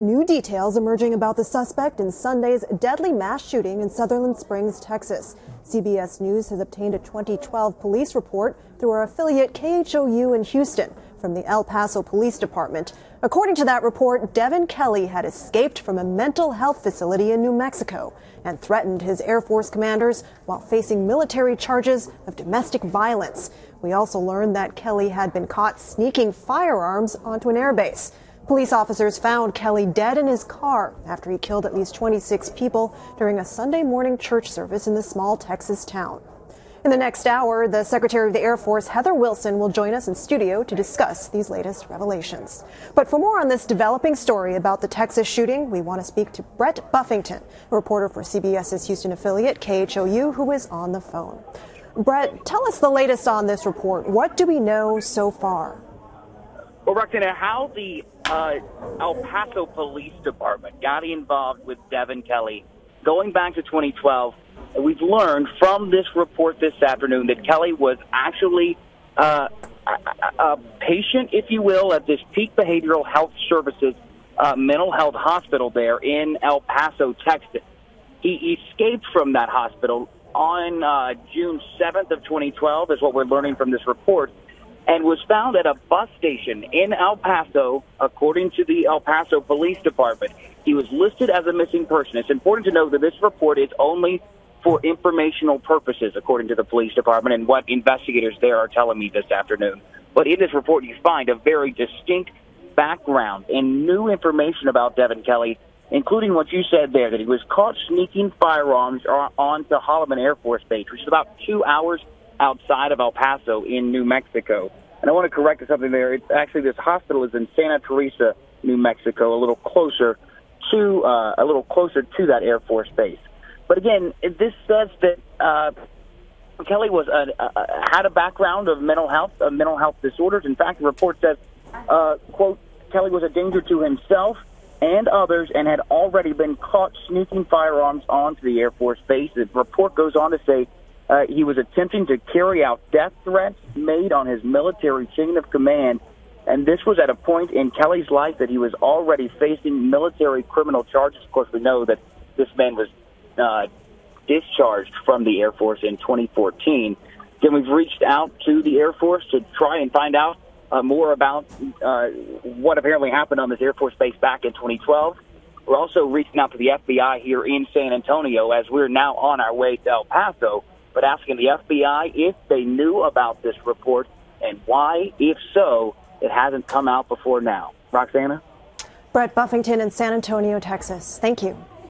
New details emerging about the suspect in Sunday's deadly mass shooting in Sutherland Springs, Texas. CBS News has obtained a 2012 police report through our affiliate KHOU in Houston from the El Paso Police Department. According to that report, Devin Kelley had escaped from a mental health facility in New Mexico and threatened his Air Force commanders while facing military charges of domestic violence. We also learned that Kelley had been caught sneaking firearms onto an airbase. Police officers found Kelley dead in his car after he killed at least 26 people during a Sunday morning church service in the small Texas town. In the next hour, the Secretary of the Air Force, Heather Wilson, will join us in studio to discuss these latest revelations. But for more on this developing story about the Texas shooting, we want to speak to Brett Buffington, a reporter for CBS's Houston affiliate, KHOU, who is on the phone. Brett, tell us the latest on this report. What do we know so far? Well, Roxana, how the El Paso Police Department got involved with Devin Kelley going back to 2012, we've learned from this report this afternoon that Kelley was actually a patient, if you will, at this Peak Behavioral Health Services mental health hospital there in El Paso, Texas. He escaped from that hospital on June 7th of 2012, is what we're learning from this report, and was found at a bus station in El Paso, according to the El Paso Police Department. He was listed as a missing person. It's important to know that this report is only for informational purposes, according to the police department and what investigators there are telling me this afternoon. But in this report, you find a very distinct background and new information about Devin Kelley, including what you said there, that he was caught sneaking firearms onto Holloman Air Force Base, which is about 2 hours outside of El Paso in New Mexico. And I want to correct something there. It's actually, this hospital is in Santa Teresa, New Mexico, a little closer to that Air Force base. But again, this says that Kelley was had a background of mental health disorders. In fact, the report says, quote, Kelley was a danger to himself and others and had already been caught sneaking firearms onto the Air Force base. The report goes on to say he was attempting to carry out death threats made on his military chain of command, and this was at a point in Kelley's life that he was already facing military criminal charges. Of course, we know that this man was discharged from the Air Force in 2014. Then we've reached out to the Air Force to try and find out more about what apparently happened on this Air Force base back in 2012. We're also reaching out to the FBI here in San Antonio as we're now on our way to El Paso, but asking the FBI if they knew about this report and why, if so, it hasn't come out before now. Roxana? Brett Buffington in San Antonio, Texas. Thank you.